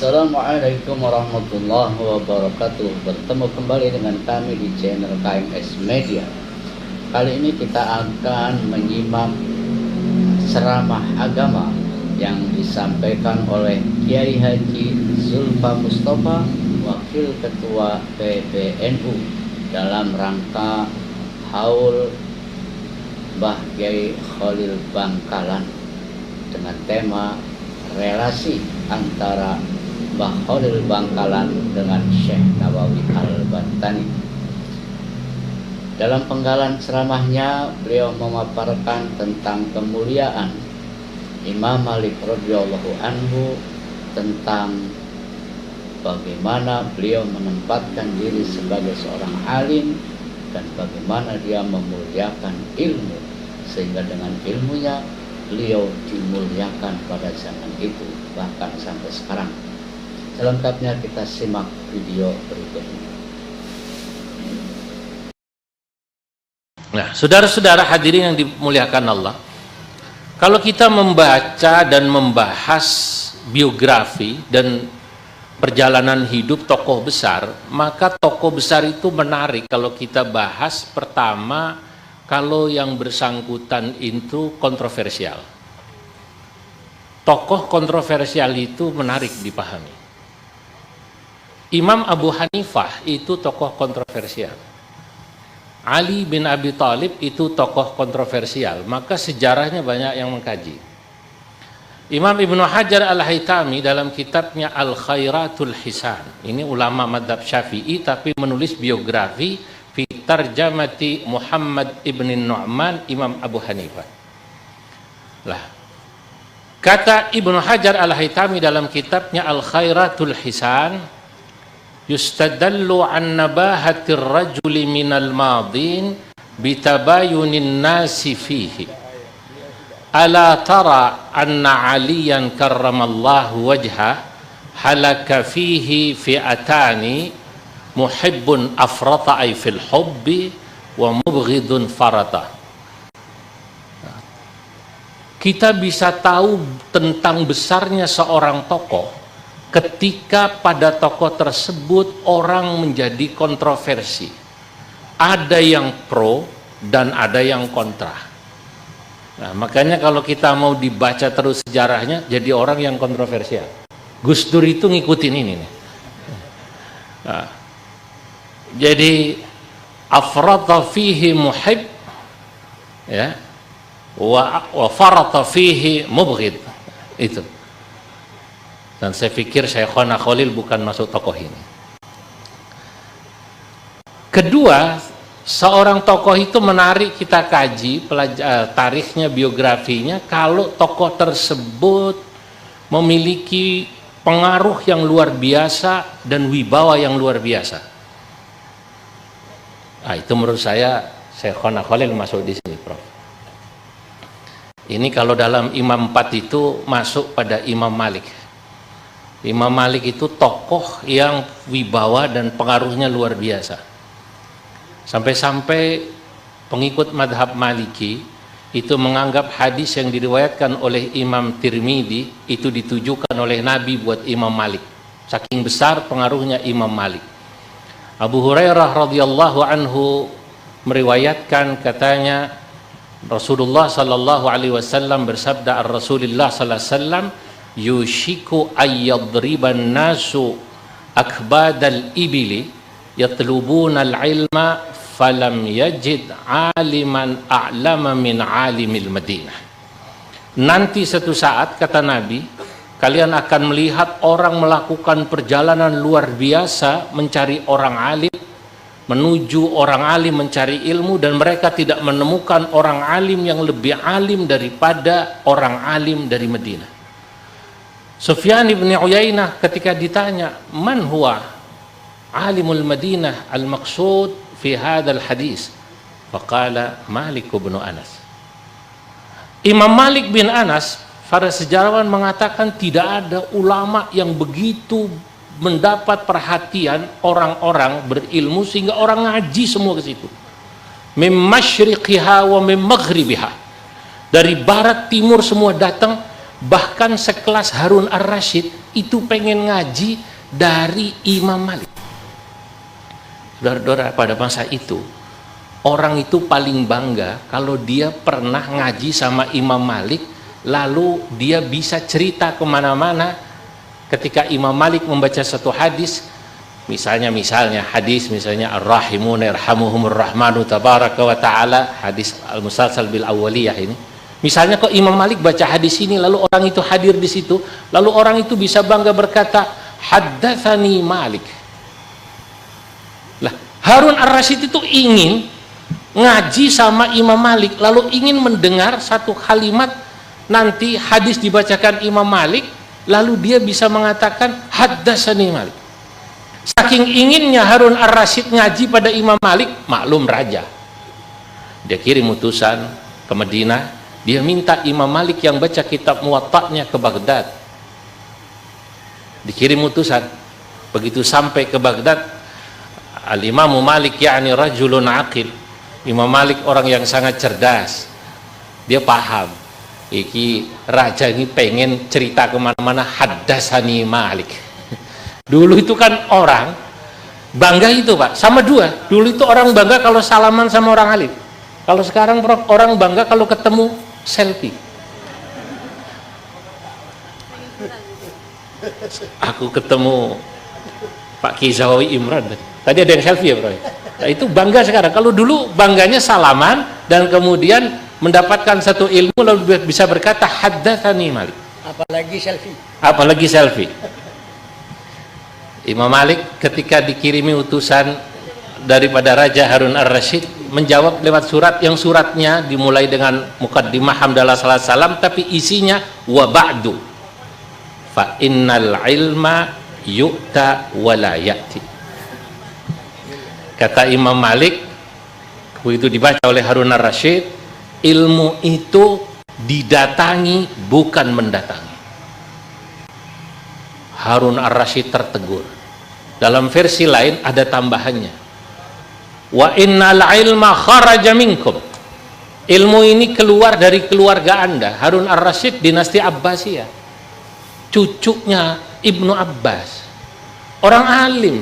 Assalamualaikum warahmatullahi wabarakatuh. Bertemu kembali dengan kami di channel KMS Media. Kali ini kita akan menyimak ceramah agama yang disampaikan oleh Kiai Haji Zulfa Mustafa, Wakil Ketua PBNU, dalam rangka Haul Mbah Kiai Khalil Bangkalan dengan tema relasi antara Mbah Khalil Bangkalan dengan Syekh Nawawi Al-Bantani. Dalam penggalan ceramahnya, beliau memaparkan tentang kemuliaan Imam Malik radhiyallahu anhu, tentang bagaimana beliau menempatkan diri sebagai seorang alim dan bagaimana dia memuliakan ilmu, sehingga dengan ilmunya beliau dimuliakan pada zaman itu, bahkan sampai sekarang. Selengkapnya kita simak video berikut ini. Nah, saudara-saudara hadirin yang dimuliakan Allah, kalau kita membaca dan membahas biografi dan perjalanan hidup tokoh besar, maka tokoh besar itu menarik kalau kita bahas. Pertama, kalau yang bersangkutan itu kontroversial. Tokoh kontroversial itu menarik dipahami. Imam Abu Hanifah itu tokoh kontroversial. Ali bin Abi Thalib itu tokoh kontroversial, maka sejarahnya banyak yang mengkaji. Imam Ibnu Hajar Al-Haytami dalam kitabnya Al-Khairatul Hisan, ini ulama madhab Syafi'i tapi menulis biografi fi tarjamati Muhammad ibn Nu'man Imam Abu Hanifah. Lah, kata Ibnu Hajar Al-Haytami dalam kitabnya Al-Khairatul Hisan, yustadallu an nabahatir rajuli minal madin bitabayunin nasi fihi. Ala tara anna aliyan karramallahu wajhah halaka fihi fi'atani muhibbun afrata ay fil hubbi wa mubghidun farata. Kita bisa tahu tentang besarnya seorang tokoh ketika pada tokoh tersebut orang menjadi kontroversi. Ada yang pro dan ada yang kontra. Nah, makanya kalau kita mau dibaca terus sejarahnya, jadi orang yang kontroversial. Gus Dur itu ngikutin ini nih. Nah, jadi afrata fihi muhib, ya, wa farata fihi mubghid, itu. Dan saya pikir Syekhona Khalil bukan masuk tokoh ini. Kedua, seorang tokoh itu menarik kita kaji tarikhnya, biografinya, kalau tokoh tersebut memiliki pengaruh yang luar biasa dan wibawa yang luar biasa. Nah, itu menurut saya Syekhona Khalil masuk di sini, Prof. Ini kalau dalam Imam 4 itu masuk pada Imam Malik. Imam Malik itu tokoh yang wibawa dan pengaruhnya luar biasa. Sampai-sampai pengikut madhab Maliki itu menganggap hadis yang diriwayatkan oleh Imam Tirmidzi itu ditujukan oleh Nabi buat Imam Malik. Saking besar pengaruhnya Imam Malik. Abu Hurairah radhiyallahu anhu meriwayatkan, katanya Rasulullah sallallahu alaihi wasallam bersabda, Rasulullah sallallahu alaihi wasallam, yushiku ayyadriban nasu akbadal ibili yatlubuna al-ilma falam yajid aliman a'lama min alimil Madinah. Nanti satu saat, kata Nabi, kalian akan melihat orang melakukan perjalanan luar biasa mencari orang alim, menuju orang alim mencari ilmu, dan mereka tidak menemukan orang alim yang lebih alim daripada orang alim dari Madinah. Sufyan ibn Uyainah ketika ditanya, man huwa alimul Madinah al-maqsud fi hadzal hadis? Faqala Malik bin Anas. Imam Malik bin Anas, para sejarawan mengatakan tidak ada ulama yang begitu mendapat perhatian orang-orang berilmu sehingga orang ngaji semua ke situ. Mim masyriqiha wa mim maghribiha. Dari barat timur semua datang, bahkan sekelas Harun Ar-Rasyid itu pengen ngaji dari Imam Malik. Saudara-saudara, pada masa itu orang itu paling bangga kalau dia pernah ngaji sama Imam Malik, lalu dia bisa cerita kemana-mana. Ketika Imam Malik membaca satu hadis, misalnya hadis ar-rahimun yarhamuhumur rahmanu tabaraka wa ta'ala, hadis al-musalsal bil awwaliyah ini. Misalnya kok Imam Malik baca hadis ini, lalu orang itu hadir di situ, lalu orang itu bisa bangga berkata, haddatsani Malik. Lah, Harun ar-Rasyid itu ingin ngaji sama Imam Malik, lalu ingin mendengar satu kalimat nanti hadis dibacakan Imam Malik, lalu dia bisa mengatakan haddatsani Malik. Saking inginnya Harun ar-Rasyid ngaji pada Imam Malik, maklum raja, dia kirim utusan ke Madinah. Dia minta Imam Malik yang baca kitab Muwatta'nya ke Baghdad. Dikirim utusan. Begitu sampai ke Baghdad, Al-Imam Malik yakni rajulun aqil. Imam Malik orang yang sangat cerdas. Dia paham, iki raja ini pengen cerita kemana-mana, haddatsani Malik. Dulu itu kan orang bangga itu, Pak, sama dua. Dulu itu orang bangga kalau salaman sama orang alim. Kalau sekarang orang bangga kalau ketemu selfie. Aku ketemu Pak Ki Zawawi Imran tadi ada yang selfie ya, Bro. Nah, itu bangga sekarang. Kalau dulu bangganya salaman dan kemudian mendapatkan satu ilmu lalu bisa berkata haddatsani Malik. Apalagi selfie. Imam Malik ketika dikirimi utusan daripada Raja Harun ar-Rasyid menjawab lewat surat, yang suratnya dimulai dengan muqaddimah hamdalah sallallahu alaihi wasallam, tapi isinya wa ba'du fa innal ilma yu'ta wa la ya'ti. Kata Imam Malik, begitu dibaca oleh Harun ar-Rasyid, ilmu itu didatangi bukan mendatangi. Harun ar-Rasyid tertegur. Dalam versi lain ada tambahannya, wa innal ilma kharaja minkum. Ilmu ini keluar dari keluarga Anda. Harun ar-Rasyid dinasti Abbasiyah, cucunya Ibnu Abbas, orang alim.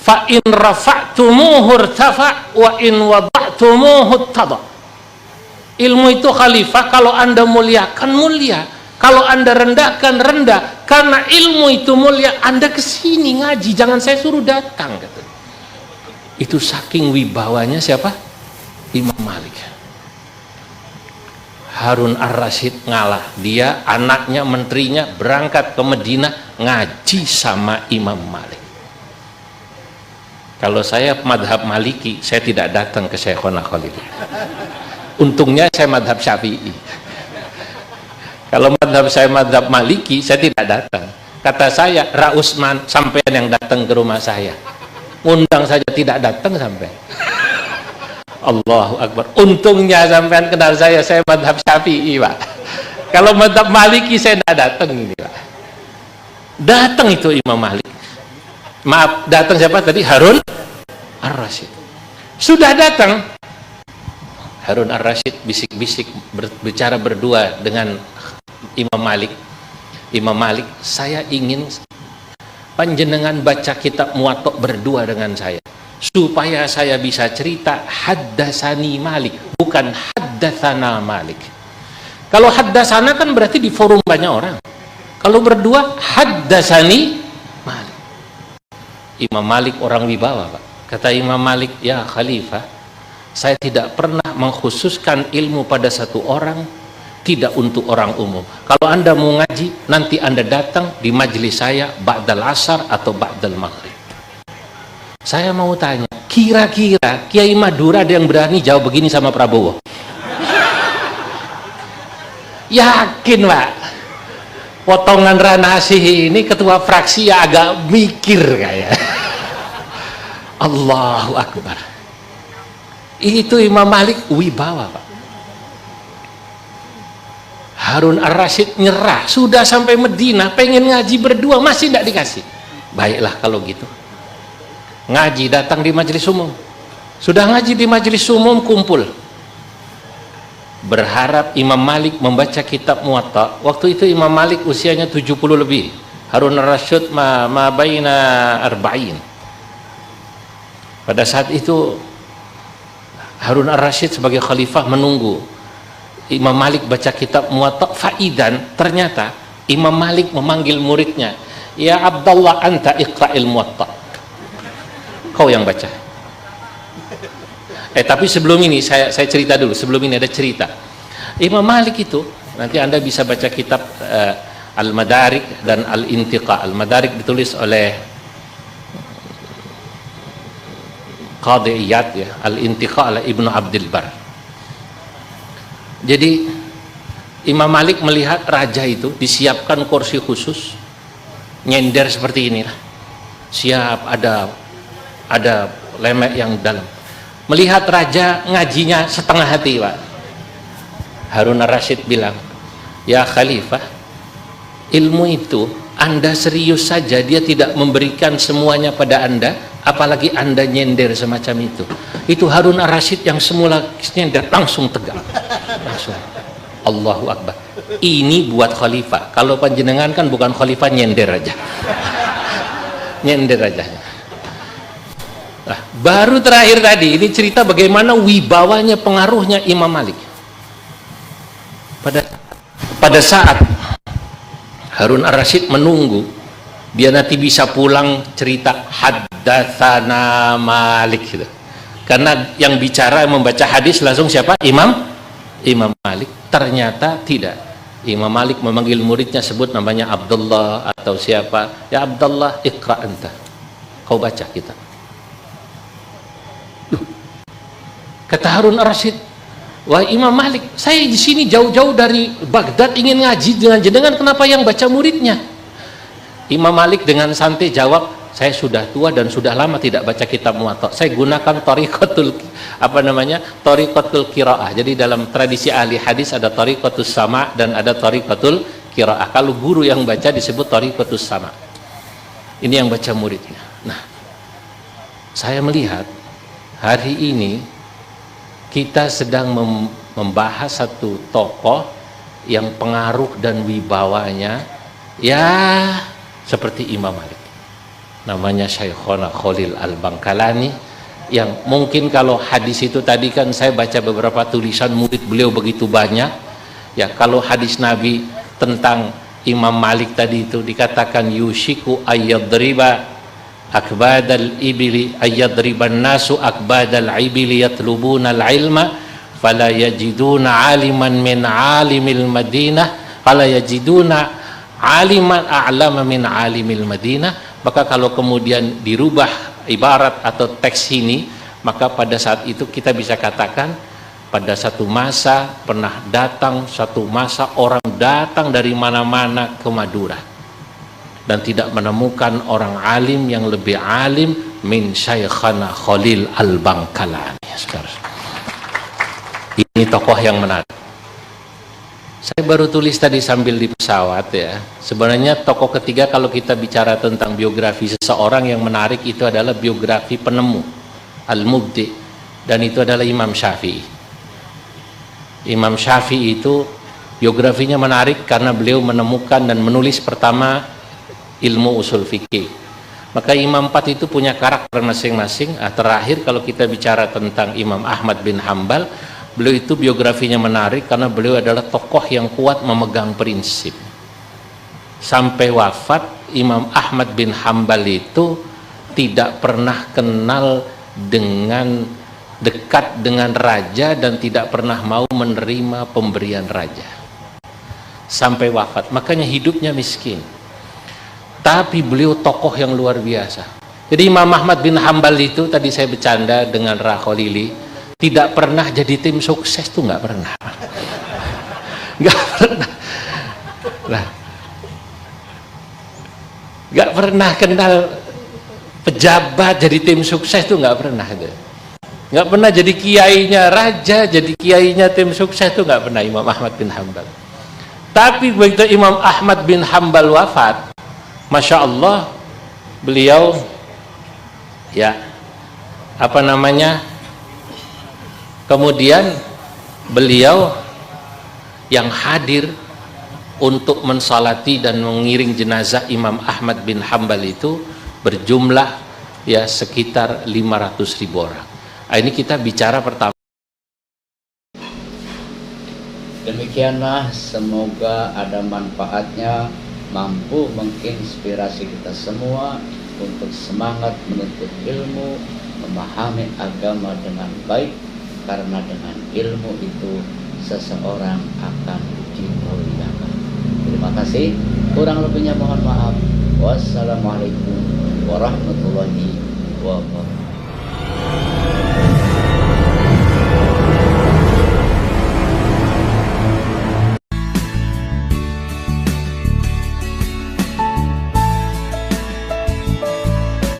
Fa in rafa'tumuhu irtafa wa in wada'tumuhu tada. Ilmu itu khalifah, kalau Anda muliakan mulia, kalau Anda rendahkan rendah. Karena ilmu itu mulia, Anda kesini ngaji, jangan saya suruh datang, kata. Itu saking wibawanya siapa? Imam Malik. Harun ar-Rasyid ngalah. Dia, anaknya, menterinya berangkat ke Madinah ngaji sama Imam Malik. Kalau saya madhab Maliki, saya tidak datang ke Syekhona Khalil. Untungnya saya madhab Syafi'i. Kalau madhab saya madhab Maliki, saya tidak datang. Kata saya, Ra Usman, sampean yang datang ke rumah saya. Undang saja tidak datang sampai. Allahu Akbar. Untungnya sampean kenal saya madhab Syafi'i, Pak. Kalau madhab Maliki saya tidak datang ini, Pak. Datang itu Imam Malik. Maaf, datang siapa tadi? Harun ar-Rasyid. Sudah datang, Harun ar-Rasyid bisik-bisik berbicara berdua dengan Imam Malik. Imam Malik, saya ingin panjenengan baca kitab Muwatta berdua dengan saya, supaya saya bisa cerita haddatsani Malik, bukan haddatsana Malik. Kalau haddatsana kan berarti di forum banyak orang. Kalau berdua haddatsani Malik. Imam Malik orang wibawa, Pak. Kata Imam Malik, ya Khalifah, saya tidak pernah mengkhususkan ilmu pada satu orang, tidak untuk orang umum. Kalau Anda mau ngaji, nanti Anda datang di majelis saya ba'dal asar atau ba'dal maghrib. Saya mau tanya, kira-kira Kiai Madura ada yang berani jawab begini sama Prabowo? Yakin, Pak. Potongan Ranasih ini ketua fraksi ya agak mikir kayak. Allahu Akbar. Itu Imam Malik wibawa, Pak. Harun ar-Rasyid nyerah, sudah sampai Madinah, pengen ngaji berdua, masih tidak dikasih. Baiklah kalau gitu, ngaji, datang di majelis umum. Sudah ngaji di majelis umum, kumpul. berharap Imam Malik membaca kitab Muwatta. Waktu itu Imam Malik usianya 70 lebih. Harun ar-Rasyid ma baina arba'in. Pada saat itu Harun ar-Rasyid sebagai khalifah menunggu Imam Malik baca kitab Muwatta. Faidan, ternyata Imam Malik memanggil muridnya, "Ya Abdullah, anta iqra'il Muwatta." Kau yang baca. Tapi sebelum ini saya cerita dulu. Sebelum ini ada cerita. Imam Malik itu, nanti Anda bisa baca kitab Al-Madarik dan Al-Intiqa. Al-Madarik ditulis oleh Qadhi Iyad, ya. Al-Intiqa oleh Ibnu Abdul Bar. Jadi Imam Malik melihat raja itu disiapkan kursi khusus, nyender seperti inilah, siap, ada lemek yang dalam. Melihat raja ngajinya setengah hati, Pak. Harun ar-Rasyid bilang, "Ya Khalifah, ilmu itu Anda serius saja, dia tidak memberikan semuanya pada Anda, apalagi Anda nyender semacam itu." Itu Harun ar-Rasyid yang semula nyender langsung tegak, langsung. Allahu Akbar. Ini buat khalifah. Kalau panjenengan kan bukan khalifah, nyender aja. Nyender aja. Nah, baru terakhir tadi ini cerita bagaimana wibawanya, pengaruhnya Imam Malik. Pada saat Harun ar-Rasyid menunggu dia nanti bisa pulang cerita haddatsana Malik gitu. Karena yang bicara, yang membaca hadis langsung siapa? Imam Malik. Ternyata tidak. Imam Malik memanggil muridnya, sebut namanya Abdullah atau siapa. "Ya Abdullah, iqra anta." Kau baca kitab. Kata Harun ar-Rasyid, "Wah Imam Malik, saya di sini jauh-jauh dari Baghdad ingin ngaji dengan jenengan, kenapa yang baca muridnya?" Imam Malik dengan santai jawab, "Saya sudah tua dan sudah lama tidak baca kitab Muwatta. Saya gunakan thariqatul qiraah." Jadi dalam tradisi ahli hadis ada thariqatus sama' dan ada thariqatul qiraah. Kalau guru yang baca disebut thariqatus sama'. Ini yang baca muridnya. Nah, saya melihat hari ini kita sedang membahas satu tokoh yang pengaruh dan wibawanya ya seperti Imam Malik. Namanya Syekhona Khalil Al-Bangkalani, yang mungkin kalau hadis itu tadi kan saya baca beberapa tulisan murid beliau begitu banyak. Ya, kalau hadis Nabi tentang Imam Malik tadi itu dikatakan yushiku ayyadriba akbadal ibili ayyadriban nasu akbadal ibili yatlubuna al-ilma fala yajiduna aliman min alimil madinah fala yajiduna aliman a'lama min alimil madinah. Maka kalau kemudian dirubah ibarat atau teks ini, maka pada saat itu kita bisa katakan pada satu masa pernah datang, satu masa orang datang dari mana-mana ke Madura dan tidak menemukan orang alim yang lebih alim min Syekhana Khalil Al-Bangkalani. Ini tokoh yang menarik. Saya baru tulis tadi sambil di pesawat, ya. Sebenarnya tokoh ketiga kalau kita bicara tentang biografi seseorang yang menarik itu adalah biografi penemu, Al-Mubdi, dan itu adalah Imam Syafi'i. Imam Syafi'i itu biografinya menarik karena beliau menemukan dan menulis pertama ilmu usul fikih. Maka Imam 4 itu punya karakter masing-masing. Terakhir kalau kita bicara tentang Imam Ahmad bin Hambal, beliau itu biografinya menarik karena beliau adalah tokoh yang kuat memegang prinsip. Sampai wafat Imam Ahmad bin Hambal itu tidak pernah kenal dengan dekat dengan raja dan tidak pernah mau menerima pemberian raja sampai wafat. Makanya hidupnya miskin. Tapi beliau tokoh yang luar biasa. Jadi Imam Ahmad bin Hambal itu tadi saya bercanda dengan Rakholili, tidak pernah jadi tim sukses tuh, nggak pernah. Nggak pernah. Nah, nggak pernah kenal pejabat jadi tim sukses tuh, nggak pernah. Nggak pernah jadi kiainya raja, jadi kiainya tim sukses tuh nggak pernah Imam Ahmad bin Hambal. Tapi begitu Imam Ahmad bin Hambal wafat, Masya Allah, beliau ya kemudian beliau yang hadir untuk mensalati dan mengiring jenazah Imam Ahmad bin Hambal itu berjumlah ya sekitar 500.000 orang. Ini kita bicara pertama. Demikianlah, semoga ada manfaatnya, mampu menginspirasi kita semua untuk semangat menuntut ilmu, memahami agama dengan baik, karena dengan ilmu itu seseorang akan dimuliakan. Terima kasih, kurang lebihnya mohon maaf. Wassalamualaikum warahmatullahi wabarakatuh.